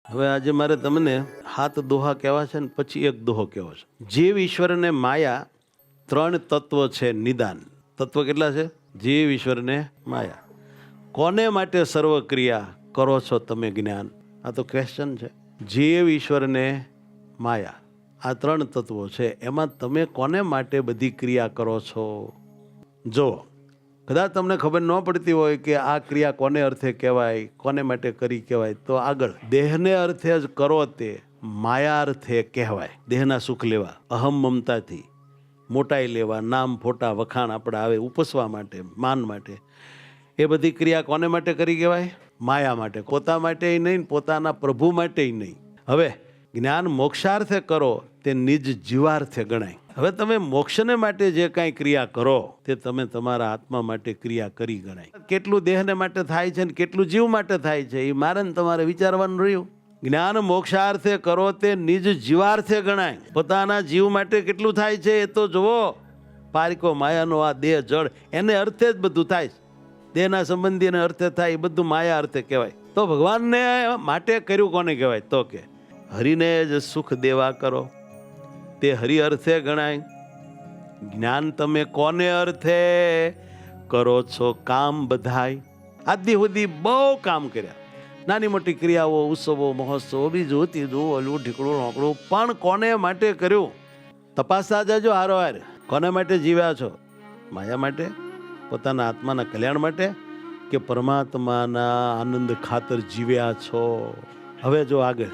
હવે આજે મારે તમને 7 દોહા કહેવા છે ને પછી એક દોહો કહેવો છે. જીવ, ઈશ્વર ને માયા 3 તત્વ છે. નિદાન તત્વ કેટલા છે? જીવ, ઈશ્વર ને માયા. કોને માટે સર્વ ક્રિયા કરો છો તમે જ્ઞાન? આ તો ક્વેશ્ચન છે. જીવ, ઈશ્વર ને માયા આ 3 તત્વો છે. એમાં તમે કોને માટે બધી ક્રિયા કરો છો? જો કદાચ તમને ખબર ન પડતી હોય કે આ ક્રિયા કોને અર્થે કહેવાય, કોને માટે કરી કહેવાય, તો આગળ દેહને અર્થે જ કરો તે માયા અર્થે કહેવાય. દેહના સુખ લેવા, અહમ મમતાથી મોટાઈ લેવા, નામ ફોટા વખાણ આપણે આવે ઉપસવા માટે, માન માટે, એ બધી ક્રિયા કોને માટે કરી કહેવાય? માયા માટે. પોતા માટે નહીં, પોતાના પ્રભુ માટે નહીં. હવે જ્ઞાન મોક્ષાર્થે કરો તે નિજ જીવાર્થે ગણાય. હવે તમે મોક્ષને માટે જે કાંઈ ક્રિયા કરો તે તમે તમારા આત્મા માટે ક્રિયા કરી ગણાય. કેટલું દેહને માટે થાય છે ને કેટલું જીવ માટે થાય છે એ મારે ને તમારે વિચારવાનું રહ્યું. જ્ઞાન મોક્ષાર્થે કરો તે નિજ જીવાર્થે ગણાય. પોતાના જીવ માટે કેટલું થાય છે એ તો જુઓ. પારિકો માયાનો આ દેહ જળ એને અર્થે જ બધું થાય છે. દેહના સંબંધીને અર્થે થાય એ બધું માયા અર્થે કહેવાય. તો ભગવાનને માટે કર્યું કોને કહેવાય? તો કે હરિને જ સુખ દેવા કરો તે હરિ અર્થે ગણાય. જ્ઞાન તમે કોને અર્થે કરો છો? કામ બધાય આદિ સુધી બહુ કામ કર્યા, નાની મોટી ક્રિયાઓ, ઉત્સવો, મહોત્સવો, બીજું ત્રીજું, ઓલું ઢીકડું નોકડું, પણ કોને માટે કર્યું? તપાસતા જજો હારોહાર. કોને માટે જીવ્યા છો? માયા માટે, પોતાના આત્માના કલ્યાણ માટે, કે પરમાત્માના આનંદ ખાતર જીવ્યા છો? હવે જો આગળ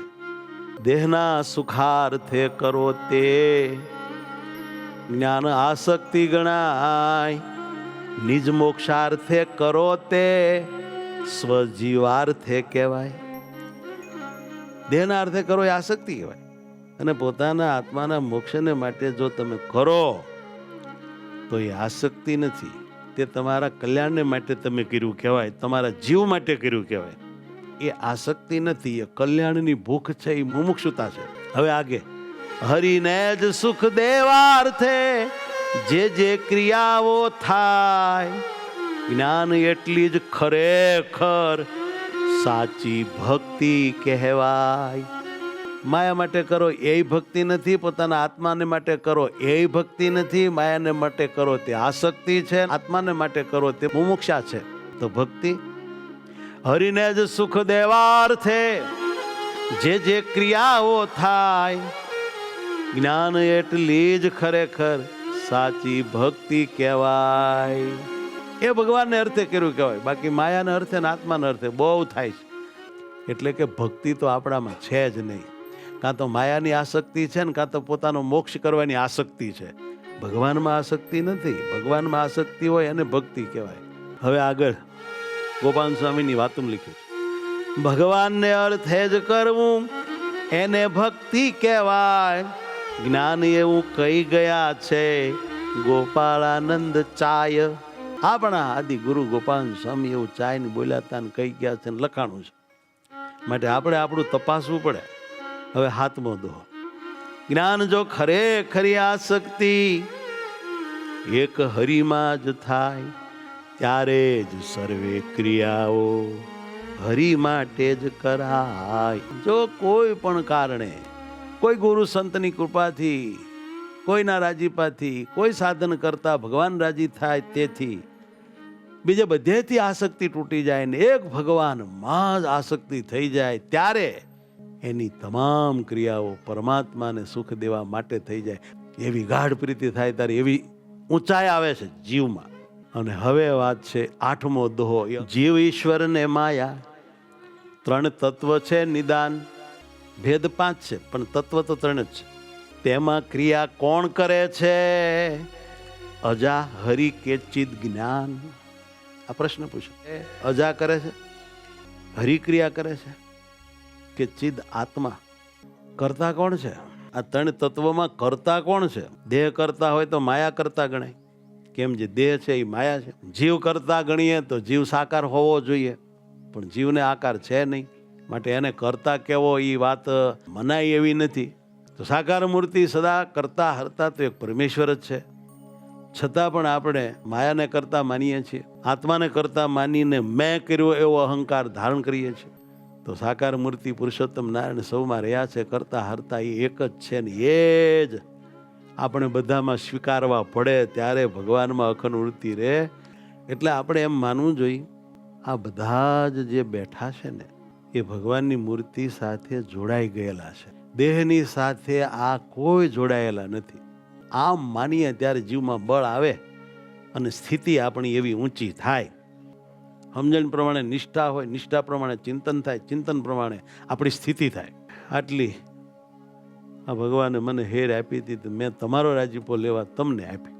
દેહના સુખાર્થે કરો તે જ્ઞાન આસક્તિ ગણાય. નિજ મોક્ષાર્થે કરો તે સ્વજીવાર્થે કહેવાય. દેહના અર્થે કરો એ આસક્તિ કહેવાય, અને પોતાના આત્માના મોક્ષને માટે જો તમે કરો તો એ આસક્તિ નથી, તે તમારા કલ્યાણને માટે તમે કર્યું કહેવાય, તમારા જીવ માટે કર્યું કહેવાય. એ આસક્તિ નથી, એ કલ્યાણની ભૂખ છે, એ મુમુક્ષુતા છે. હવે આગે હરિને જ સુખ દેવાર્થે જે ક્રિયાઓ થાય, જ્ઞાન એટલી જ ખરેખર સાચી ભક્તિ કહેવાય. માયા માટે કરો એ ભક્તિ નથી, પોતાના આત્માને માટે કરો એ ભક્તિ નથી. માયાને માટે કરો તે આસક્તિ છે, આત્માને માટે કરો તે મુમુક્ષા છે. તો ભક્તિ હરિને જ સુખ દેવાર્થે જે ક્રિયાઓ થાય, જ્ઞાન એટલી જ ખરેખર સાચી ભક્તિ કહેવાય. એ ભગવાનને અર્થે કર્યું કહેવાય. બાકી માયાના અર્થે ને આત્માના અર્થે બહુ થાય છે. એટલે કે ભક્તિ તો આપણામાં છે જ નહીં. કાં તો માયાની આસક્તિ છે ને કાં તો પોતાનો મોક્ષ કરવાની આસક્તિ છે. ભગવાનમાં આસક્તિ નથી. ભગવાનમાં આસક્તિ હોય એને ભક્તિ કહેવાય. હવે આગળ ગોપાલ સ્વામીની વાતું લખ્યું છે. ભગવાનને અર્થે જ કરવું એને ભક્તિ કહેવાય. જ્ઞાન એવું કહી ગયા છે ગોપાળાનંદ ચાય. આપણા આદિ ગુરુ ગોપાલ સ્વામી એવું ચાય ને બોલ્યા હતા ને કહી ગયા છે ને લખાણું છે. માટે આપણે આપણું તપાસવું પડે. હવે 7મો દોહો. જ્ઞાન જો ખરેખરી આસક્તિ એક હરિમાં જ થાય, ત્યારે જ સર્વે ક્રિયાઓ હરિ માટે જ કરાય. જો કોઈ પણ કારણે, કોઈ ગુરુ સંતની કૃપાથી, કોઈના રાજીપાથી, કોઈ સાધન કરતા ભગવાન રાજી થાય તેથી બીજે બધેથી આસક્તિ તૂટી જાય ને એક ભગવાનમાં જ આસક્તિ થઈ જાય, ત્યારે એની તમામ ક્રિયાઓ પરમાત્માને સુખ દેવા માટે થઈ જાય. એવી ગાઢ પ્રીતિ થાય ત્યારે એવી ઊંચાઈ આવે છે જીવમાં. અને હવે વાત છે 8મો દોહો. જીવ, ઈશ્વર ને માયા 3 તત્વ છે. નિદાન ભેદ 5 છે પણ તત્વ તો 3 જ છે. તેમાં ક્રિયા કોણ કરે છે? અજા, હરિ કે ચિદ જ્ઞાન? આ પ્રશ્ન પૂછો. અજા કરે છે, હરિ ક્રિયા કરે છે કે ચિદ આત્મા? કરતા કોણ છે? આ 3 તત્વોમાં કરતા કોણ છે? દેહ કરતા હોય તો માયા કરતા ગણાય. કેમ? જે દેહ છે એ માયા છે. જીવ કરતા ગણીએ તો જીવ સાકાર હોવો જોઈએ, પણ જીવને આકાર છે નહીં, માટે એને કરતા કેવો એ વાત મનાય એવી નથી. તો સાકાર મૂર્તિ સદા કરતા હરતા તો એક પરમેશ્વર જ છે. છતાં પણ આપણે માયાને કરતા માનીએ છીએ, આત્માને કરતા માનીને મેં કર્યો એવો અહંકાર ધારણ કરીએ છીએ. તો સાકાર મૂર્તિ પુરુષોત્તમ નારાયણ સૌમાં રહ્યા છે, કરતા હરતા એ એક જ છે ને એ જ આપણે બધામાં સ્વીકારવા પડે ત્યારે ભગવાનમાં અખંડ વૃત્તિ રહે. એટલે આપણે એમ માનવું જોઈએ આ બધા જ જે બેઠા છે ને એ ભગવાનની મૂર્તિ સાથે જોડાઈ ગયેલા છે. દેહની સાથે આ કોઈ જોડાયેલા નથી. આમ માનીએ ત્યારે જીવમાં બળ આવે અને સ્થિતિ આપણી એવી ઊંચી થાય. સમજણ પ્રમાણે નિષ્ઠા હોય, નિષ્ઠા પ્રમાણે ચિંતન થાય, ચિંતન પ્રમાણે આપણી સ્થિતિ થાય. આટલી આ ભગવાને મને હેર આપી હતી, મેં તમારો રાજીપો લેવા તમને આપી.